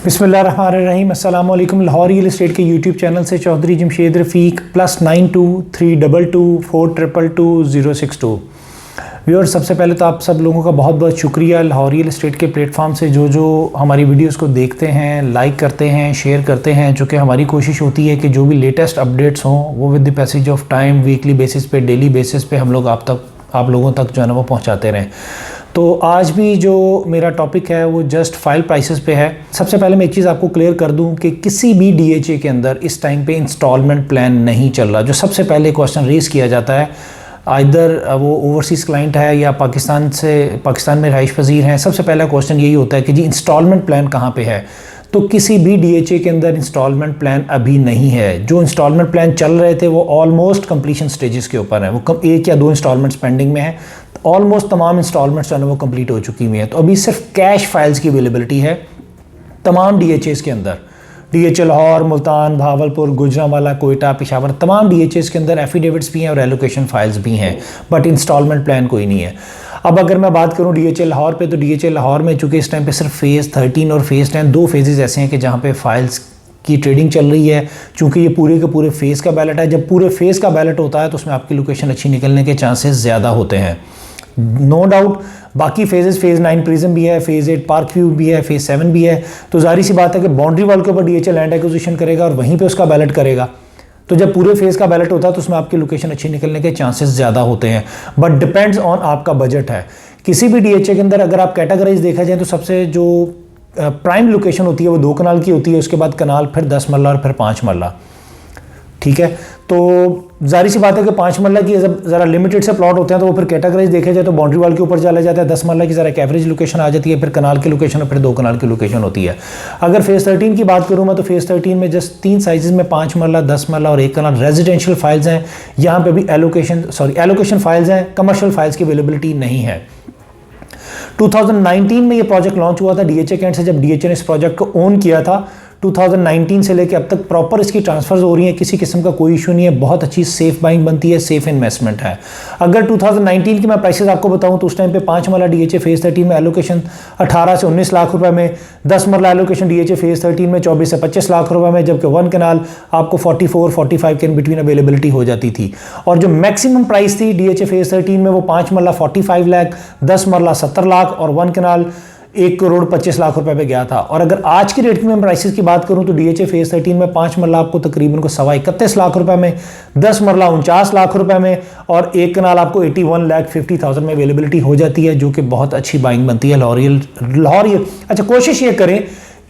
बिस्मिल्लाहिर्रहमानिर्रहीम। अस्सलाम वालेकुम। लाहौर रियल एस्टेट के यूट्यूब चैनल से चौधरी जमशेद रफ़ीक +9232222062 व्यूअर, सबसे पहले तो आप सब लोगों का बहुत बहुत शुक्रिया। लाहौर रियल एस्टेट के प्लेटफॉर्म से जो हमारी वीडियोस को देखते हैं, लाइक करते हैं, शेयर करते हैं, चूँकि हमारी कोशिश होती है कि जो भी लेटेस्ट अपडेट्स हों वो with the passage of time weekly basis पे, डेली बेसिस पे हम लोग आप लोगों तक जो है ना वो पहुँचाते रहें। तो आज भी जो मेरा टॉपिक है वो जस्ट फाइल प्राइसेस पे है। सबसे पहले मैं एक चीज़ आपको क्लियर कर दूं कि किसी भी डीएचए के अंदर इस टाइम पे इंस्टॉलमेंट प्लान नहीं चल रहा। जो सबसे पहले क्वेश्चन रेस किया जाता है, आइदर वो ओवरसीज़ क्लाइंट है या पाकिस्तान में रहाइश पजीर हैं, सबसे पहला क्वेश्चन यही होता है कि जी इंस्टॉलमेंट प्लान कहाँ पे है। तो किसी भी डीएचए के अंदर इंस्टॉलमेंट प्लान अभी नहीं है। जो इंस्टॉलमेंट प्लान चल रहे थे वो ऑलमोस्ट कंप्लीशन स्टेजेस के ऊपर है, वो 1 या 2 इंस्टॉलमेंट्स पेंडिंग में है। ऑलमोस्ट तमाम इंस्टॉलमेंट्स जो है वो कंप्लीट हो चुकी हुई हैं। तो अभी सिर्फ कैश फाइल्स की अवेलेबिलिटी है तमाम डीएचएस के अंदर। डीएचए लाहौर, मुल्तान, भावलपुर, गुजरांवाला, कोयटा, पेशावर, तमाम डीएचएस के अंदर एफिडेविट्स भी हैं और एलोकेशन फाइल्स भी हैं, बट इंस्टॉलमेंट प्लान कोई नहीं है। अब अगर मैं बात करूं डीएचए लाहौर पे, तो डीएचए लाहौर में चूँकि इस टाइम पे सिर्फ फेज़ 13 और फेज़ 10 2 फेजेज़ ऐसे हैं कि जहाँ पे फाइल्स की ट्रेडिंग चल रही है। चूँकि ये पूरे के पूरे फेज़ का बैलेट है, जब पूरे फेज़ का बैलेट होता है तो उसमें आपकी लोकेशन अच्छी निकलने के चांसेस ज़्यादा होते हैं, नो डाउट। बाकी फेजेस, फेज़ 9 प्रिज्म भी है, फेज़ 8 पार्क व्यू भी है, फेज़ 7 भी है। तो जाहिर सी बात है कि बाउंड्री वॉल के ऊपर डीएचए लैंड एक्विजिशन करेगा और वहीं पे उसका बैलेट करेगा। तो जब पूरे फेज़ का बैलेट होता है तो उसमें आपकी लोकेशन अच्छी निकलने के चांसेस ज़्यादा होते हैं, बट डिपेंड्स ऑन आपका बजट है। किसी भी डीएचए के अंदर अगर आप कैटेगराइज देखा जाए तो सबसे जो प्राइम लोकेशन होती है वो 2 कनाल की होती है, उसके बाद कनाल, फिर 10 मरला और फिर 5 मरला। ठीक है, तो जाहिर सी बात है कि 5 मरला की जब ज़रा लिमिटेड से प्लॉट होते हैं तो वो फिर कैटेगराइज देखे जाए तो बाउंड्री वॉल के ऊपर चला जाता है। 10 मरला की ज़रा एक एवरेज लोकेशन आ जाती है, फिर कनाल की लोकेशन और फिर 2 कनाल की लोकेशन होती है। अगर फेज़ 13 की बात करूँ मैं, तो फेज़ 13 में जस्ट 3 साइजेस में 5 मरला, 10 मरला और 1 कनाल रेजिडेंशियल फाइल्स हैं। यहाँ पे भी एलोकेशन फाइल्स हैं, कमर्शियल फाइल्स की अवेलेबिलिटी नहीं है। 2019 में ये प्रोजेक्ट लॉन्च हुआ था डीएचए कैंट से। जब डीएचए ने इस प्रोजेक्ट को ओन किया था 2019 से लेके अब तक प्रॉपर इसकी ट्रांसफर्स हो रही हैं, किसी किस्म का कोई इशू नहीं है। बहुत अच्छी सेफ बाइंग बनती है, सेफ इन्वेस्टमेंट है। अगर 2019 की मैं प्राइसेस आपको बताऊं तो उस टाइम पे 5 मरला डीएचए फेज़ 13 में एलोकेशन 18 से 19 लाख रुपए में, 10 मरला एलोकेशन डीएचए फेज़ 13 में 24 से 25 लाख रुपए में, जबकि 1 कनाल आपको 44-45 के बिटवीन अवेलेबिलिटी हो जाती थी। और जो मैक्सिमम प्राइस थी डीएचए फेज़ 13 में वो 5 मरला 45 लाख, 10 मरला 70 लाख और 1 कनाल 1 करोड़ 25 लाख रुपए पे गया था। और अगर आज की रेट की मैं प्राइसेस की बात करूं तो डीएचए फेज़ 13 में 5 मरला आपको तकरीबन को 31 लाख रुपए में, 10 मरला 49 लाख रुपए में और 1 कनाल आपको 81,50,000 में अवेलेबिलिटी हो जाती है, जो कि बहुत अच्छी बाइंग बनती है लाहौर। अच्छा, कोशिश ये करें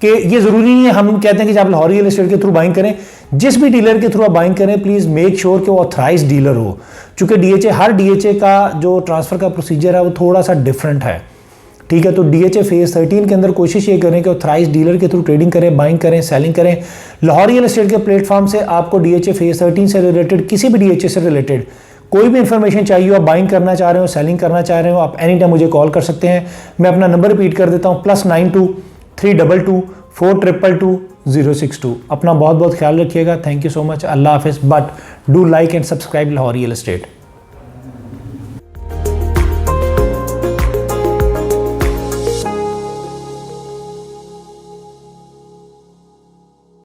कि ये ज़रूरी नहीं है हम कहते हैं कि आप लाहौर रियल एस्टेट के थ्रू बाइंग करें। जिस भी डीलर के थ्रू आप बाइंग करें, प्लीज़ मेक श्योर कि वो ऑथराइज डीलर हो। चूँकि डीएचए, हर डीएचए का जो ट्रांसफ़र का प्रोसीजर है वो थोड़ा सा डिफरेंट है। ठीक है, तो डीएचए फेज़ 13 के अंदर कोशिश ये करें कि ऑथराइज डीलर के थ्रू ट्रेडिंग करें, बाइंग करें, सेलिंग करें। लाहौर रियल एस्टेट के प्लेटफॉर्म से आपको डीएचए फेज़ 13 से रिलेटेड, किसी भी डीएचए से रिलेटेड कोई भी इंफॉर्मेशन चाहिए हो, आप बाइंग करना चाह रहे हो, सेलिंग करना चाह रहे हो, आप एनी टाइम मुझे कॉल कर सकते हैं। मैं अपना नंबर रिपीट कर देता हूँ, +923224222062। अपना बहुत बहुत ख्याल रखिएगा। Thank you so much. अल्लाह हाफिज़। But do like and subscribe Lahore real estate.